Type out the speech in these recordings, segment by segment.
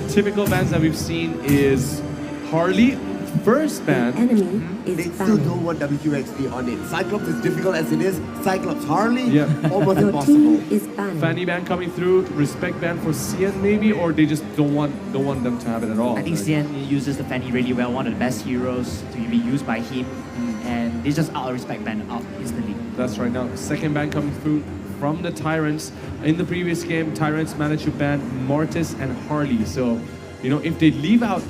Typical bans that we've seen is Harley, first ban. Enemy is They still banned. don't want WQXD on it. Cyclops, as difficult as it is, Cyclops Harley, Yeah. almost Your impossible. team is banned. Fanny ban coming through, respect ban for CN maybe, or they just don't want them to have it at all. I think CN uses the Fanny really well, one of the best heroes to be used by him, and they just out of respect ban out instantly. That's right. Now, second ban coming through from the Tyrants. In the previous game, Tyrants managed to ban Mortis and Harley. So, you know, if they leave out,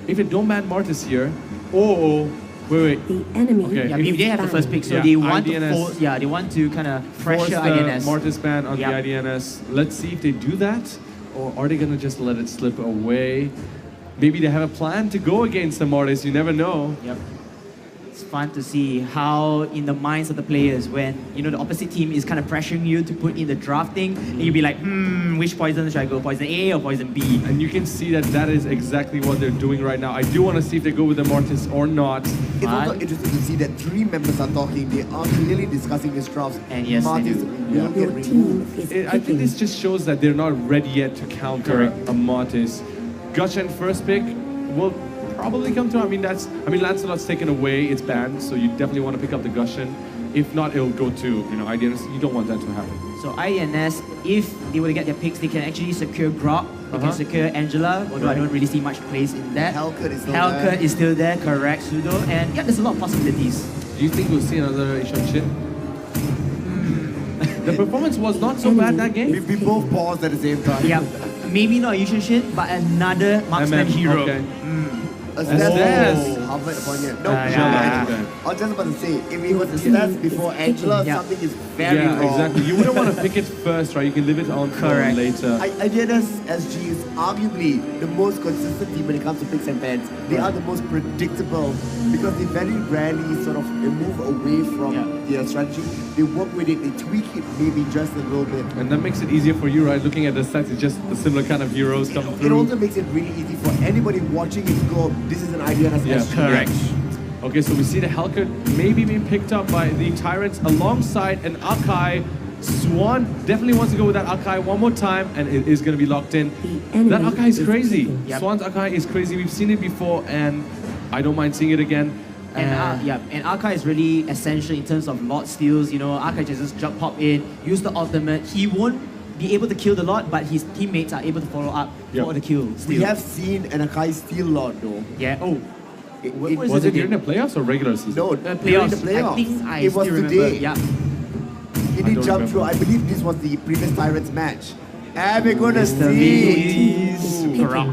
if they don't ban Mortis here, wait. The enemy Okay. Yeah, If maybe they have the banned. first pick, so Yeah, they want IDNS. to force, they want to kind of Force pressure the IDNS. Mortis ban on Yep. the IDNS. Let's see if they do that, or are they gonna just let it slip away? Maybe they have a plan to go against the Mortis. You never know. Yep. It's fun to see how in the minds of the players when the opposite team is kind of pressuring you to put in the drafting, and you'll be like, which poison should I go? Poison A or poison B? And you can see that that is exactly what they're doing right now. I do want to see if they go with the Mortis or not. It's also interesting to see that three members are talking. They are clearly discussing these drafts. And yes, they Martis do. will Your get team removed. is I think picking. this just shows that they're not ready yet to counter Correct. a Mortis. Gushen first pick will probably come to. I mean, Lancelot's taken away. It's banned, so you definitely want to pick up the Gushen. If not, it'll go to IDNS. You don't want that to happen. So INS, if they were to get their picks, they can actually secure Grok, they can secure Angela, although I don't really see much place in that. Hellcut is still Hellcut there. is still there, correct, Pseudo, and yeah, there's a lot of possibilities. Do you think we'll see another Isham Shin? The performance was not so bad that game. We both paused at the same time. Yeah, maybe not Yushin Shin, but another marksman hero. Okay. Stats. Harvard upon you. No, yeah. I was just about to say, if it was the stats before Angela, Yeah. something is very Yeah, wrong. exactly. You wouldn't want to pick it first, right? You can leave it on for Correct. later. IDNS SG is arguably the most consistent team when it comes to picks and bans. They are the most predictable because they very rarely sort of move away from their strategy. They work with it, they tweak it maybe just a little bit. And that makes it easier for you, right? Looking at the stats, it's just the similar kind of heroes come It through. also makes it really easy for anybody watching it to go, this is an IDNS Yeah, SG. correct. Okay, so we see the Hellcat maybe being picked up by the Tyrants alongside an Akai. Swan definitely wants to go with that Akai one more time, and it is going to be locked in. The enemy That Akai is is crazy. picking. Yep. Swan's Akai is crazy. We've seen it before, and I don't mind seeing it again. And Arkai is really essential in terms of lot steals. Arkai just jump pop in, use the ultimate. He won't be able to kill the lot, but his teammates are able to follow up for the kill. We Steal. have seen an Akai steal lot though. Yeah. Oh, what Was it during again? the playoffs or regular season? No, Playoffs. during the playoffs. I think I it was still today. remember. Yeah. He I did don't jump remember. through. I believe this was the previous Tyrants match. And we're gonna Mr. see. Rock.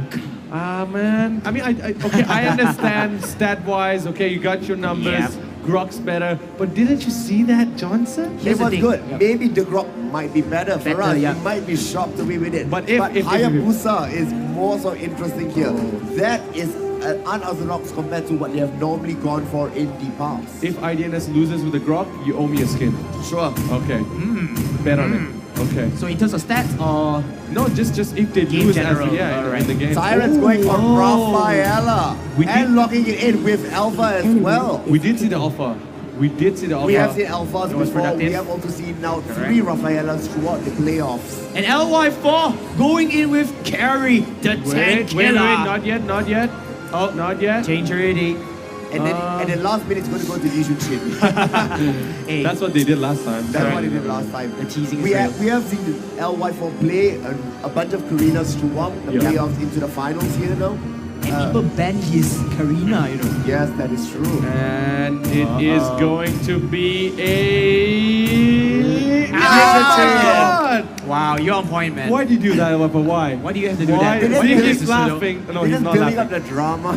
Ah, man. I mean, I understand stat-wise. Okay, you got your numbers. Yeah. Grok's better. But didn't you see that, Johnson? Here's It the was thing. good. Yep. Maybe the Grok might be better for Better, us. yeah. We might be shocked away with it. But if- Hayabusa is more so interesting here. That is unorthodox compared to what they have normally gone for in the past. If IDNS loses with the Grok, you owe me a skin. Sure. Okay. Bet on it. Okay. So in terms of stats, or No, just if they Game lose general, in the game. Tyrant's going for Oh. Rafaela. We And did- locking it in with Alpha as well. We did see the alpha. We did see the alpha. We have seen Alphas It was before. We productive. have also seen now 3 Rafaelas throughout the playoffs. and LY4 going in with Carry, the tank Wait, killer. not yet. Oh, not yet. Change already. And then last minute it's going to go to Yushin Shin. Hey, That's what they did last time. That's what he did last time. The teasing is we real. have seen the LY4 play a bunch of Karinas throughout the Yeah. playoffs into the finals here now. And people ban his Karina, Yes, that is true. And it is going to be a... Wow, you're on point, man. Why do you do that, Wappa? Why? Why do you have to do Why? that? Why do you This keep is laughing? No, They're he's just not building up laughing. the drama.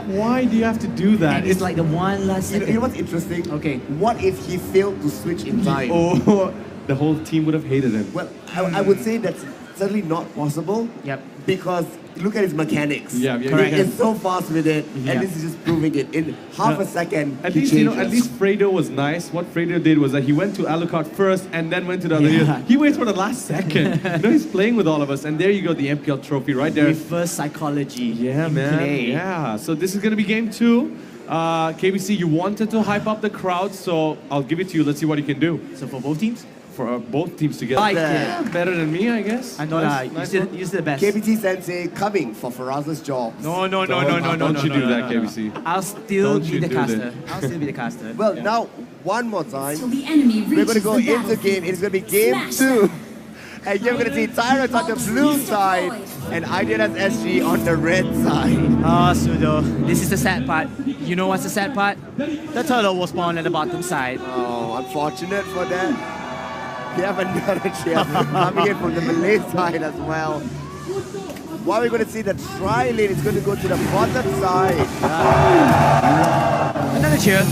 Why do you have to do that? And it's like the one last you second. know what's interesting? Okay. What if he failed to switch in time? Oh, the whole team would have hated him. Well, I would say that's certainly not possible. Yep. Because look at his mechanics. Yeah, He correct. is so fast with it, Yeah. and this is just proving it. In half a second, At he least, changes. at least Fredo was nice. What Fredo did was that he went to Alucard first and then went to the other Yeah. hero. He waits for the last second. He's playing with all of us. And there you go, the MPL trophy right there. Reverse psychology. Yeah, in man. play. Yeah. So this is going to be game 2. KBC, you wanted to hype up the crowd, so I'll give it to you. Let's see what you can do. So for both teams? for both teams together. Like Yeah, it. better than me, I guess. I know Nice- that. nice You one. did the best. KBT Sensei coming for Faraz's job. No, no, no, Don't- no, no, no, don't no, you no, do no, that, no, no. KBC. I'll still Don't be you the do caster. that. I'll still be the caster. Well, now, one more time. Till the enemy We're going to reaches go the into game. battlefield. It's going to be game Smash 2. And you're going to see Tyrant on the blue side and Idns SG on the red side. Oh, Sudo, this is the sad part. You know what's the sad part? The turtle will spawn at the bottom side. Oh, unfortunate for that. We have another chair coming in from the Malay side as well. While we're going to see the tri-lane is going to go to the bottom side. Another cheer.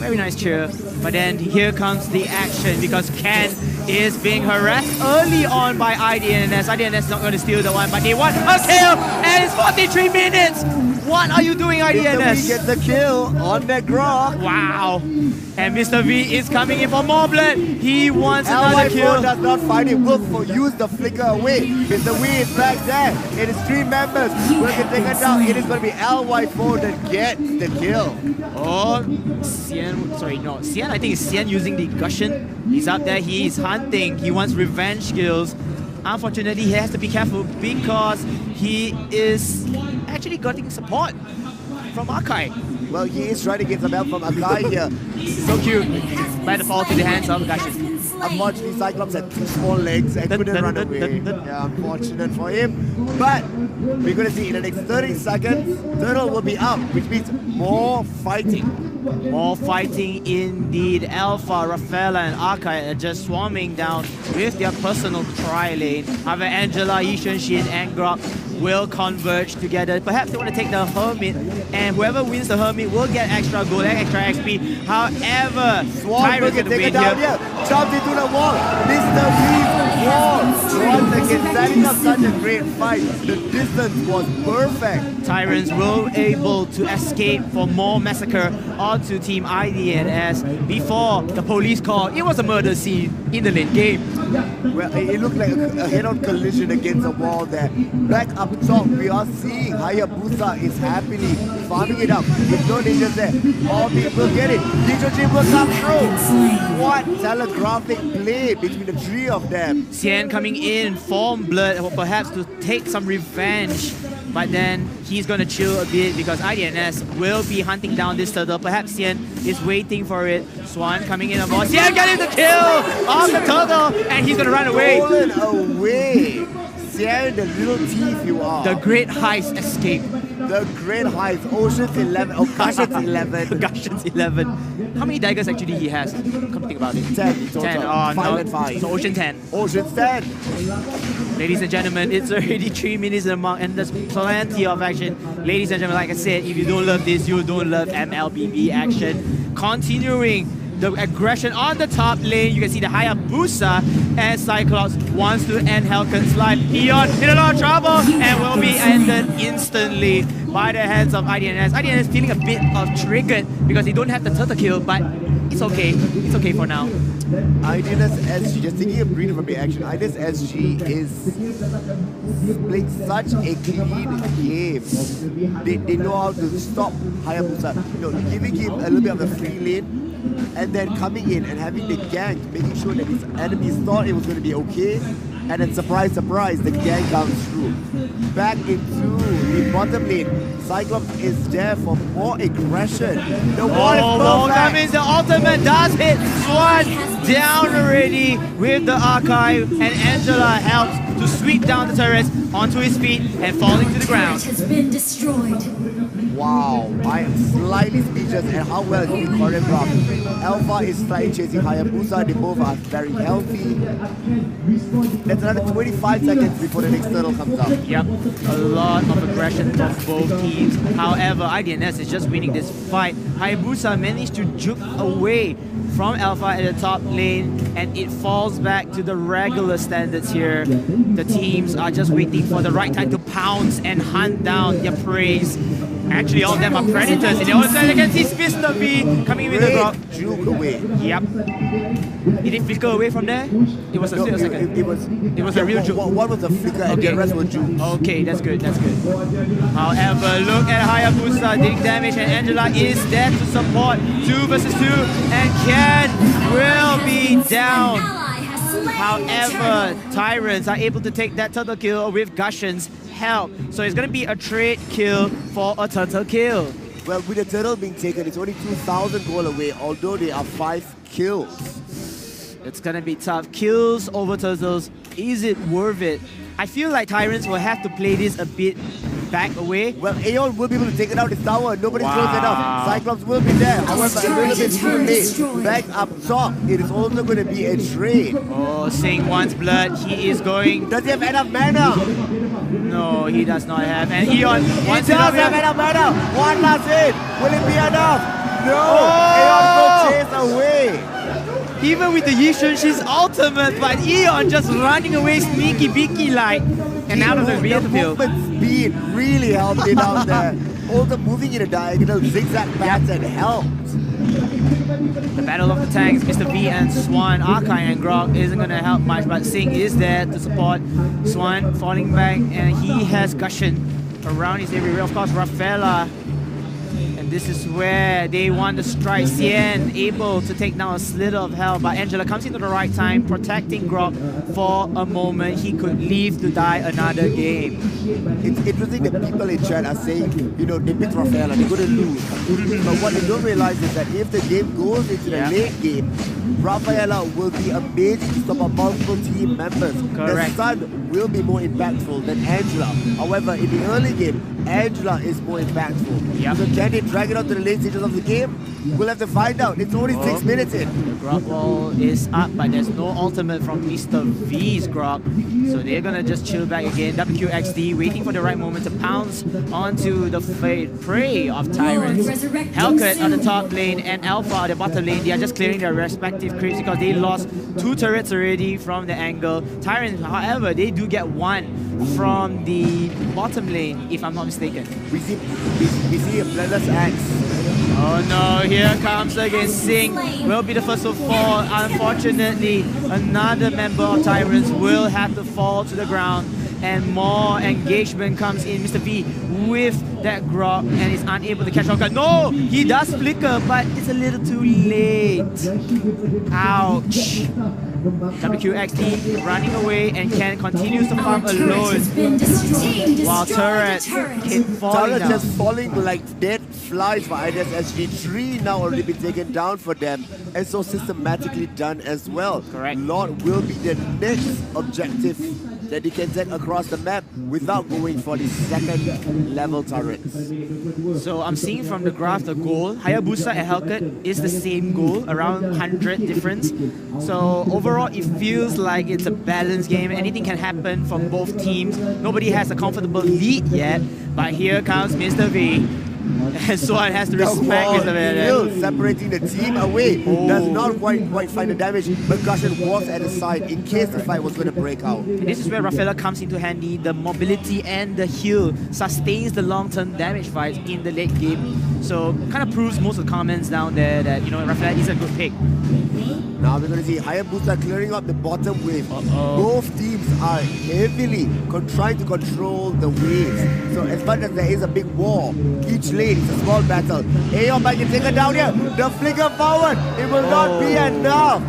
Very nice cheer. But then here comes the action because Ken is being harassed early on by IDNS. IDNS is not going to steal the one, but they want a kill and it's 43 minutes. What are you doing, Mr. V IDNS? gets the kill on that Grok. Wow. And Mr. V is coming in for more blood. He wants another LY4 kill. does not find it. Will use the flicker away. Mr. V is back there. It is 3 members. We're going to take it down. It is going to be LY4 that gets the kill. Oh, Xian, sorry, no. Xian, I think it's Xian using the Gushen. He's up there, he is hunting. He wants revenge kills. Unfortunately, he has to be careful because he is actually getting support from Akai. Well, he is trying to get some help from Akai here. So cute. By the fall to the hands of Gushen. Unfortunately, Cyclops had 2 small legs and couldn't run away. Yeah, unfortunate for him. But we're going to see in the next 30 seconds, Turtle will be up, which means more fighting. More fighting indeed. Alpha, Rafaela, and Akai are just swarming down with their personal tri-lane. However, Angela, Yishan, Shin, and Grok will converge together. Perhaps they want to take the Hermit, and whoever wins the Hermit will get extra gold and extra XP. However, Swarm Tyrant's will going to take win it down here. here. Jumps into the wall. Mr. V's wall. Once again, setting up such a great fight. The distance was perfect. Tyrants will able to escape for more massacre onto Team IDNS. Before the police call, it was a murder scene in the late game. Well, it looked like a head-on collision against the wall there. Back up top, we are seeing Hayabusa is happily farming it up with no dangers there. Bobby will get it. Nichojin will come through. What telegraphic play between the 3 of them. Xian coming in, form blood, or perhaps to take some revenge. But then he's going to chill a bit because IDNS will be hunting down this turtle. Perhaps Xian is waiting for it. Swan coming in on board. Xian getting the kill on the turtle, and he's going to run away. Stolen away. Xian, the little thief you are. The great heist escape. The great heights. Ocean's 11. Oh, Gushen's 11. Gushen's 11. How many daggers actually he has? Come to think about it. 10 in total. 10. Oh, 5 no. and 5. So Ocean 10. Ocean's 10. Ladies and gentlemen, it's already 3 minutes in the mark and there's plenty of action. Ladies and gentlemen, like I said, if you don't love this, you don't love MLBB action. Continuing the aggression on the top lane, you can see the Hayabusa and Cyclops wants to end Helken's life. Eon in a lot of trouble and will be ended instantly by the hands of IDNS. IDNS feeling a bit of triggered because they don't have the turtle kill, but it's okay. It's okay for now. Idns SG, just taking a breather from the action, Idns SG is playing such a clean game. They know how to stop Hayabusa. You know, giving him a little bit of a free lane and then coming in and having the gank, making sure that his enemies thought it was going to be okay. And then surprise, surprise, the gang comes through. Back into the bottom lane. Cyclops is there for more aggression. The wall is perfect. Means the ultimate does hit Swan down already with the archive, and Angela helps to sweep down the turrets onto his feet and falling to the ground. Has been destroyed. Wow, I am slightly speechless at how well it's been choreographed. Alpha is slightly chasing Hayabusa, they both are very healthy. That's another 25 seconds before the next turtle comes up. Yep, a lot of aggression from both teams. However, IDNS is just winning this fight. Hayabusa managed to juke away from Alpha at the top lane, and it falls back to the regular standards here. The teams are just waiting for the right time to pounce and hunt down their prey. Actually, all of them are predators. And also, you can see Mr. V coming in with the drop. Juke away. Yep. Did it flicker away from there? It was a split second. It was a real juke. One was a flicker and the rest were juke. Okay, that's good, that's good. However, look at Hayabusa dealing damage, and Angela is there to support. 2 versus 2, and Ken will be down. However, Tyrants are able to take that turtle kill with Gushion's help. So it's going to be a trade kill for a turtle kill. Well, with the turtle being taken, it's only 2,000 gold away, although there are 5 kills. It's going to be tough. Kills over turtles. Is it worth it? I feel like Tyrants will have to play this a bit back away. Well, Aeon will be able to take it out his tower. Nobody's close enough. Cyclops will be there. However, a little bit too late. Back up top, it is also going to be a trade. Oh, Sing wants blood. He is going. Does he have enough mana? No, he does not have. And Eon wants He does have enough mana. One last hit. Will it be enough? No. Aeon will chase away. Even with the Yishun, she's ultimate, but Eon just running away sneaky beaky like and out of the battlefield. The movement speed really helped it out there. Also moving in a diagonal zigzag pattern helped. The battle of the tanks, Mr. V and Swan, Arkai and Grog isn't going to help much, but Sing is there to support Swan falling back, and he has Gushon around his area. Of course, Rafaela. This is where they want to strike. Cien able to take down a slither of hell, but Angela comes into the right time, protecting Grog for a moment. He could leave to die another game. It's interesting that people in chat are saying, you know, they picked Rafaela, they're going to lose. But what they don't realize is that if the game goes into the late game, Rafaela will be amazing to stop up multiple team members. Correct. The Sun will be more impactful than Angela. However, in the early game, Angela is more impactful. Yep. So can they drag it out to the late stages of the game? We'll have to find out. It's only 6 minutes in. The Grog wall is up, but there's no ultimate from Mr. V's Grog. So they're gonna just chill back again. WQXD waiting for the right moment to pounce onto the prey of Tyrants. Hellcat on the top lane and Alpha on the bottom lane. They are just clearing their respective creeps because they lost 2 turrets already from the angle. Tyrants, however, they do get 1 from the bottom lane, if I'm not mistaken. We see a Bloodless Axe. Oh no, here comes again Sing. Will be the first to fall. Unfortunately, another member of Tyrants will have to fall to the ground. And more engagement comes in. Mr. V with that Grog and is unable to catch Hawkeye. No! He does flicker, but it's a little too late. Ouch. WQXD running away and Ken continues to farm alone. While Turret keep falling down. Just falling like dead flies for Idns SG. 3 now already been taken down for them. And so systematically done as well. Correct. Lord will be the next objective that they can take across the map without going for the second level turrets. So I'm seeing from the graph the goal. Hayabusa and Hellcat is the same goal, around 100 difference. So overall it feels like it's a balanced game. Anything can happen from both teams. Nobody has a comfortable lead yet, but here comes Mr. V. And Swan has to respect Mr. V. Still separating the team away. Does not quite find the damage, but Gushon was at the side in case the fight was going to break out. And this is where Rafaela comes into handy. The mobility and the heal sustains the long-term damage fights in the late game. So kind of proves most of the comments down there that, you know, Rafaela is a good pick. Now we're going to see Hayabusa clearing up the bottom wave. Both teams are heavily trying to control the waves. So as much as there is a big war, each lane is a small battle. Aeon might get taken down here. The flicker forward. It will not be enough.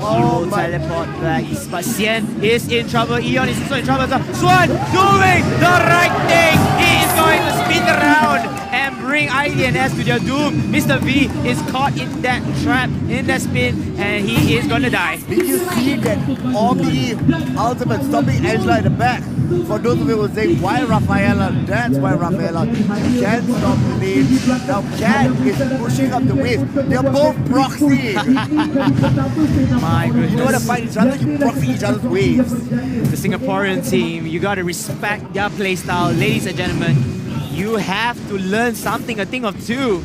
Oh, teleport back. But Cien is in trouble. Eon is also in trouble. Swan doing the right thing. He is going to spin around and bring Idns to their doom. Mr. V is caught in that trap, in that spin, and he is going to die. Did you see that Omni ultimate stopping Angela in the back? For those of you who say, why Rafaela? That's why Rafaela can't stop the lane. Now Cat is pushing up the wave. They're both proxy. My goodness. You don't want to fight each other, you proxy each other's waves. The Singaporean team, you got to respect their playstyle. Ladies and gentlemen, you have to learn something, a thing of two.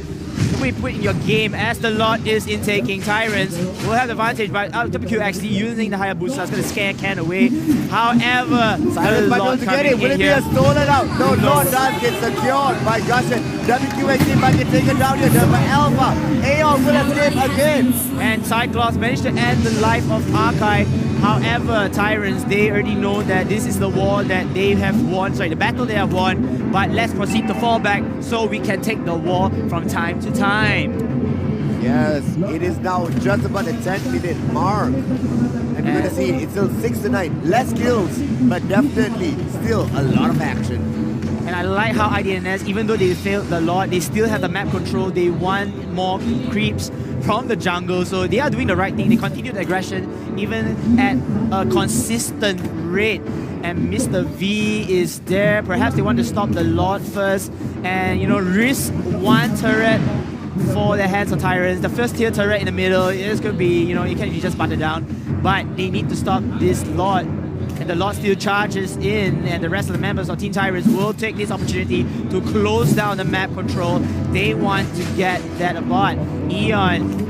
We put in your game as the lot is intaking. Tyrants will have the advantage, but WQ actually using the Hayabusa is going to scare Ken away. However, Tyrants might not get it. Will it be a stolen out? No, Lord does get secured by Gushon. WQXD might get taken down here. There's Alpha. Aeon will escape again. And Cyclops managed to end the life of Archive. However, Tyrants, they already know that this is the war that they have won, sorry, the battle they have won, but let's proceed to fall back so we can take the war from time to time. Yes, it is now just about the 10-minute mark. And we're gonna see it's still 6-9. Less kills, but definitely still a lot of action. And I like how IDNS, even though they failed the lot, they still have the map control. They want more creeps from the jungle, so they are doing the right thing. They continue the aggression even at a consistent rate. And Mr. V is there. Perhaps they want to stop the Lord first and, you know, risk one turret for the hands of Tyrants. The first tier turret in the middle is going to be, you know, you can't just butter down. But they need to stop this Lord. And the Lord still charges in, and the rest of the members of Team Tyrants will take this opportunity to close down the map control. They want to get that abort. Eon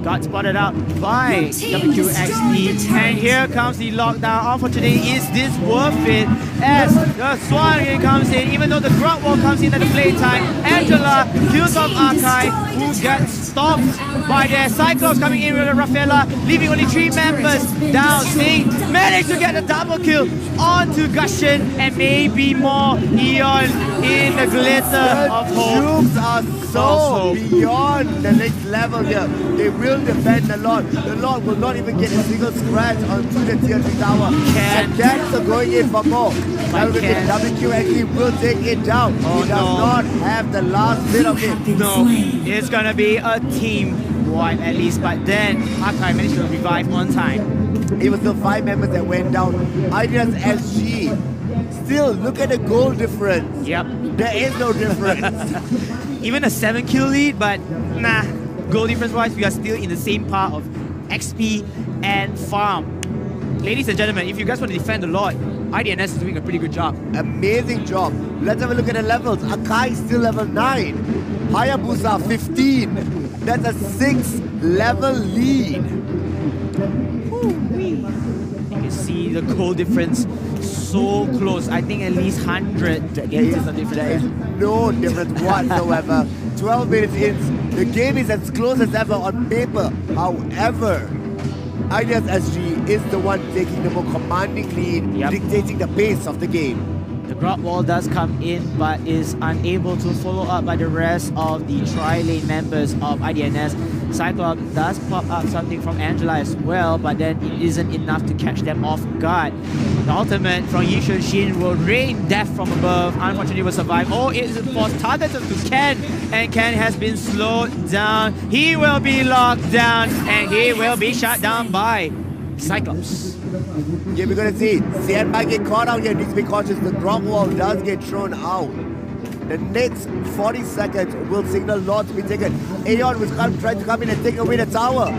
got spotted out by WQXD, and here comes the lockdown. Unfortunately, is this worth it? As the Swan comes in, even though the Grunt Wall comes in at the playtime, Angela kills off Archive, who gets stopped by their Cyclops coming in with a Rafaela, leaving only 3 members down. Sting managed to get a double kill onto Gushin, and maybe more. Eon in the glitter of hope. Troops are so beyond the next level here. They will defend the Lord. The Lord will not even get a single scratch onto the tier 3 tower. And Cats are going in for more. WQXD will take it down. He does not have the last bit of it. No, it's gonna be a team wipe at least, but then Archive managed to revive on time. It was the 5 members that went down. Idns SG. Still, look at the goal difference. Yep. There is no difference. Even a 7 kill lead, but nah. Goal difference wise, we are still in the same part of XP and farm. Ladies and gentlemen, if you guys want to defend the Lord, IDNS is doing a pretty good job. Amazing job. Let's have a look at the levels. Akai still level 9. Hayabusa 15. That's a 6 level lead. You can see the goal difference so close. I think at least 100 against the difference. There is no difference whatsoever. 12 minutes in, the game is as close as ever on paper. However, Idns SG is the one taking the more commanding lead, dictating the pace of the game. The Grot Wall does come in, but is unable to follow up by the rest of the tri-lane members of IDNS. Cyclops does pop up something from Angela as well, but then it isn't enough to catch them off guard. The ultimate from Yi Shin will rain death from above. Unfortunately, will survive. Oh, it was targeted to Ken, and Ken has been slowed down. He will be locked down, and he will be shut down by Cyclops. Yeah, we're gonna see. Sian might get caught out here. Needs to be cautious. The drop wall does get thrown out. The next 40 seconds will signal Lord to be taken. Aeon was trying to come in and take away the tower.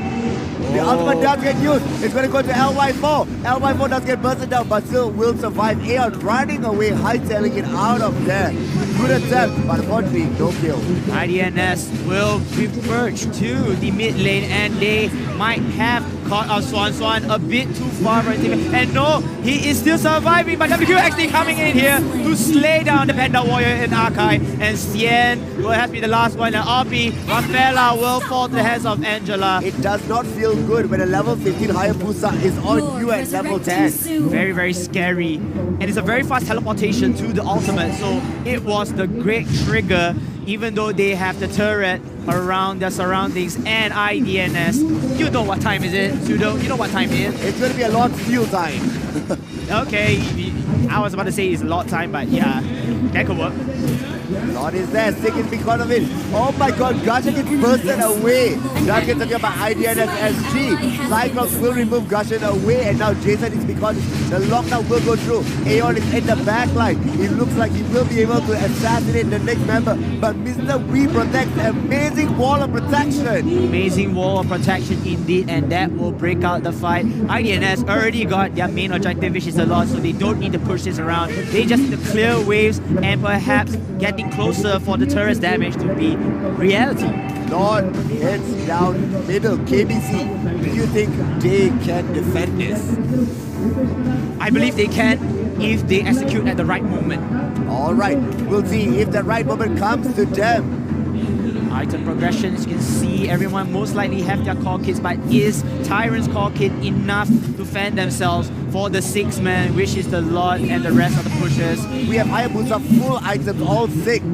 The ultimate does get used. It's going to go to LY4. LY4 does get bursted down, but still will survive. Aeon running away, hightailing it out of there. Good attempt, but unfortunately, no kill. IDNS will reverge to the mid lane, and they might have caught our Swan a bit too far from him. And no, he is still surviving, but WQ actually coming in here to slay down the Panda Warrior in Archive. And Sien will have to be the last one. And RP, Rafaela will fall to the hands of Angela. It does not feel good when a level 15 Hayabusa is on you at level 10. Very, very scary. And it's a very fast teleportation to the ultimate. So it was the great trigger, even though they have the turret around their surroundings. And IDNS, you know what time is it, Pseudo? You know what time it is? It's going to be a lot steal time. Okay, I was about to say it's a lot time, but yeah, that could work. Lord is there, Sting is because of it. Oh my god, Gushin gets bursted away. That gets taken by IDNS SG. Cyclops will remove Gushin away, and now Jason is because the lockdown will go through. Aeon is in the back line. It looks like he will be able to assassinate the next member, but Mr. V protects. Amazing wall of protection. Amazing wall of protection indeed, and that will break out the fight. IDNS already got their main objective, which is a lot, so they don't need to push this around. They just need to clear waves and perhaps getting closer for the turret's damage to be reality. Lord heads down middle. KBC, do you think they can defend this? I believe they can if they execute at the right moment. Alright, we'll see if the right moment comes to them. Item progression, as you can see, everyone most likely have their core kits, but is Tyrant's core kit enough to fend themselves for the 6-man, which is the Lord and the rest of the pushers? We have Hayabusa full items, all 6.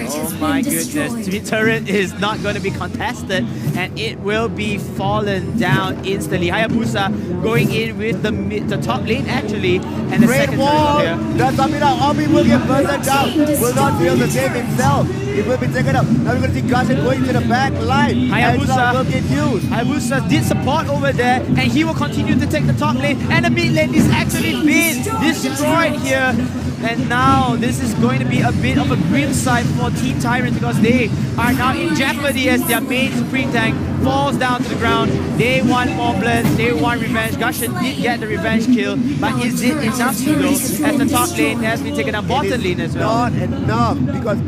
Oh my goodness, turret is not going to be contested, and it will be fallen down instantly. Hayabusa going in with the top lane actually, and the Great second wall! turret here. That's up it out. Obi will get bursted down. Will not feel the same himself. It will be taken up. Now we're going to see Gashan going to the back line. Hayabusa will get used. Hayabusa did support over there, and he will continue to take the top lane, and the mid lane is actually being destroyed here. And now this is going to be a bit of a grim sight for Team Tyrant, because they are now in jeopardy as their main Supreme tank falls down to the ground. They want more blood, they want revenge. Gashan did get the revenge kill, but is it enough to go as the top lane has been taken up, bottom lane as well? Not enough, because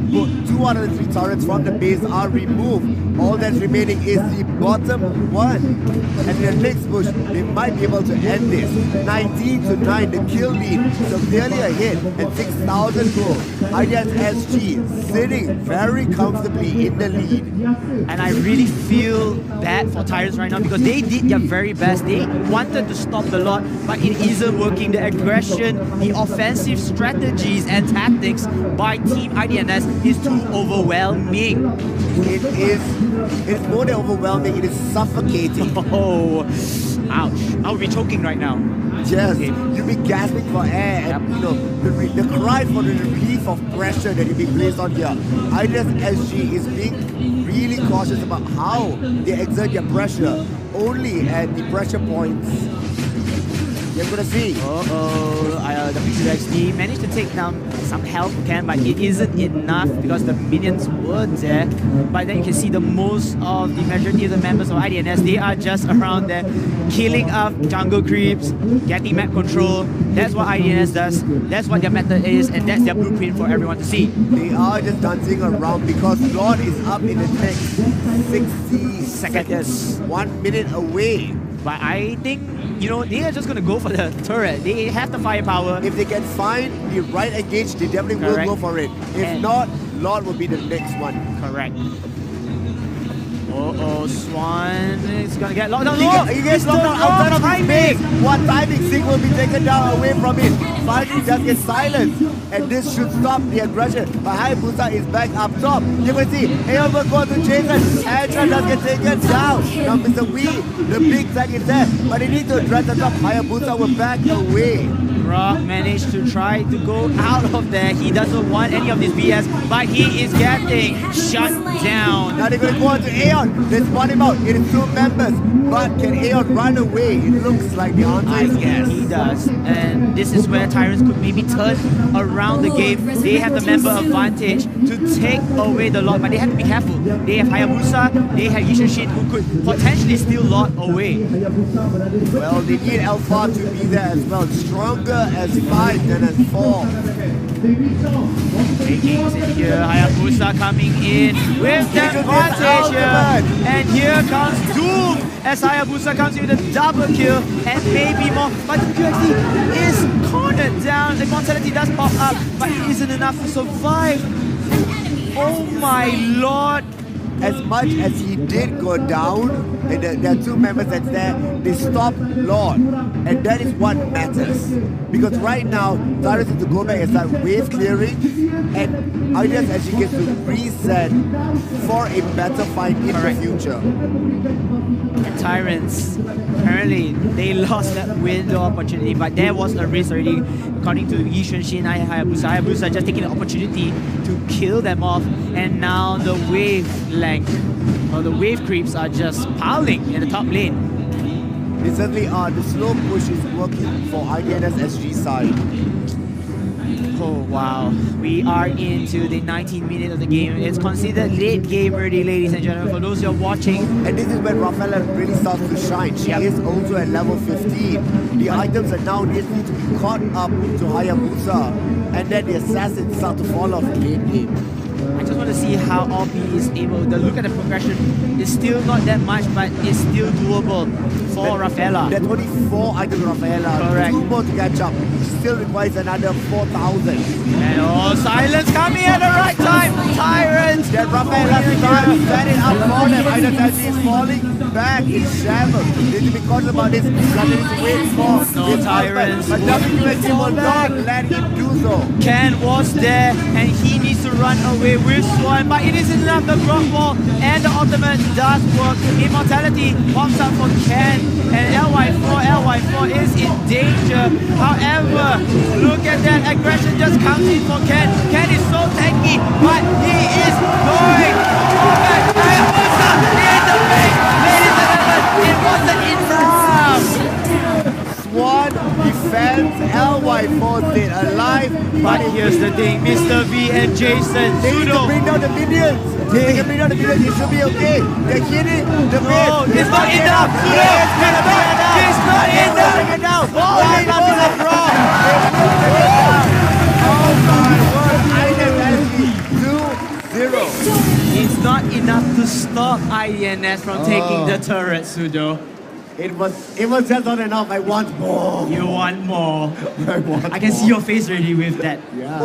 2 out of the 3 turrets from the base are removed. All that's remaining is the bottom one. And in the next push, they might be able to end this. 19-9, the kill lead severely ahead at 6,000 gold. Idns SG sitting very comfortably in the lead. And I really feel bad for Tyrants right now, because they did their very best. They wanted to stop the Lord, but it isn't working. The aggression, the offensive strategies and tactics by Team Idns is too overwhelming. It's more than overwhelming, it is suffocating. Oh, ouch. I'll be choking right now. Yes, you'll be gasping for air, and you know, the cry for the relief of pressure that you'll be placed on here. Idns SG is being really cautious about how they exert their pressure, only at the pressure points. You're gonna see. The P2XD managed to take down some health can, but it isn't enough because the minions were there. But then you can see the most of the majority of the members of IDNS, they are just around there, killing up jungle creeps, getting map control. That's what IDNS does. That's what their method is, and that's their blueprint for everyone to see. They are just dancing around because Lord is up in the next 60 seconds. 1 minute away. But I think, you know, they are just going to go for the turret. They have the firepower. If they can find the right engage, they definitely will go for it. If not, Lord will be the next one. Correct. Swan is going to get locked down. He gets locked down outside of his base. One timing sync will be taken down away from it. Finally just gets silenced. And this should stop the aggression. But Hayabusa is back up top. You can see Aeon will go to Jason. Andra does get taken down. Now Mr. Wee, the big tank is there. But they need to address the top. Hayabusa will back away. Rock managed to try to go out of there. He doesn't want any of this BS, but he is getting shut down. Now they're going to go on to Aeon. They spot him out. It is 2 members. But can Aeon run away? It looks like the answer is yes. He does. And this is where Tyrants could maybe turn around the game. They have the member advantage to take away the Lord, but they have to be careful. They have Hayabusa, they have Yishashin, who could potentially steal Lord away. Well, they need Alpha to be there as well. Stronger as 5 than as 4. Takings in here, Hayabusa coming in with the advantage here. And here comes Doom as Hayabusa comes in with a double kill and maybe more. But the QXD is cornered down. The mortality does pop up, but it isn't enough to survive. Oh my lord. As much as he did go down, and there are 2 members that's there, they stopped Lord. And that is what matters. Because right now, Tyrant has to go back and start wave clearing, and Idns actually gets to reset for a better fight in the future. And Tyrants, apparently, they lost that window opportunity, but there was a risk already. According to Yishun, Hayabusa just taking the opportunity to kill them off, and now the wave length, or the wave creeps are just piling in the top lane. They certainly are. The slow push is working for IDNS SG side. Oh wow, we are into the 19th minute of the game. It's considered late game already, ladies and gentlemen, for those who are watching. And this is when Rafaela really starts to shine. She is also at level 15. The items that now need to be caught up to Hayabusa, and then the assassins start to fall off late game. I just want to see how Obi is able to look at the progression. It's still not that much, but it's still doable for Rafaela. That's only 4 items Rafaela. Correct. 2 more to catch up. Still requires another 4,000. And silence coming at the right time. Tyrant That Rafaela starts setting up for them. Idns is falling back in shambles. Need to be cautious about this. Got to wait for his Tyrants. husband. But WSG will not let him do so. Ken was there and he needs to run away with Swan, but it isn't enough. The drop ball and the ultimate does work. Immortality pops up for Ken, and LY4 is in danger. However, look at that aggression just comes in for Ken. Ken is so tanky, but he is going back. And Musa in the face. Ladies and gentlemen, it wasn't enough. Swan defends LY4 stayed alive, But here's the thing, Mr. V and Jason, they need to Pseudo. bring down the minions. They can bring down the minions. It should be okay. They're hitting the No, base. it's not enough. Pseudo, it's not enough. Bring it down. Oh, They not will enough. bring it down. Oh my word. Idns 2-0. It's not enough to stop IDNS from taking the turret, Pseudo. It was just not enough. I want more. You want more. I want I can see your face already with that. Yeah.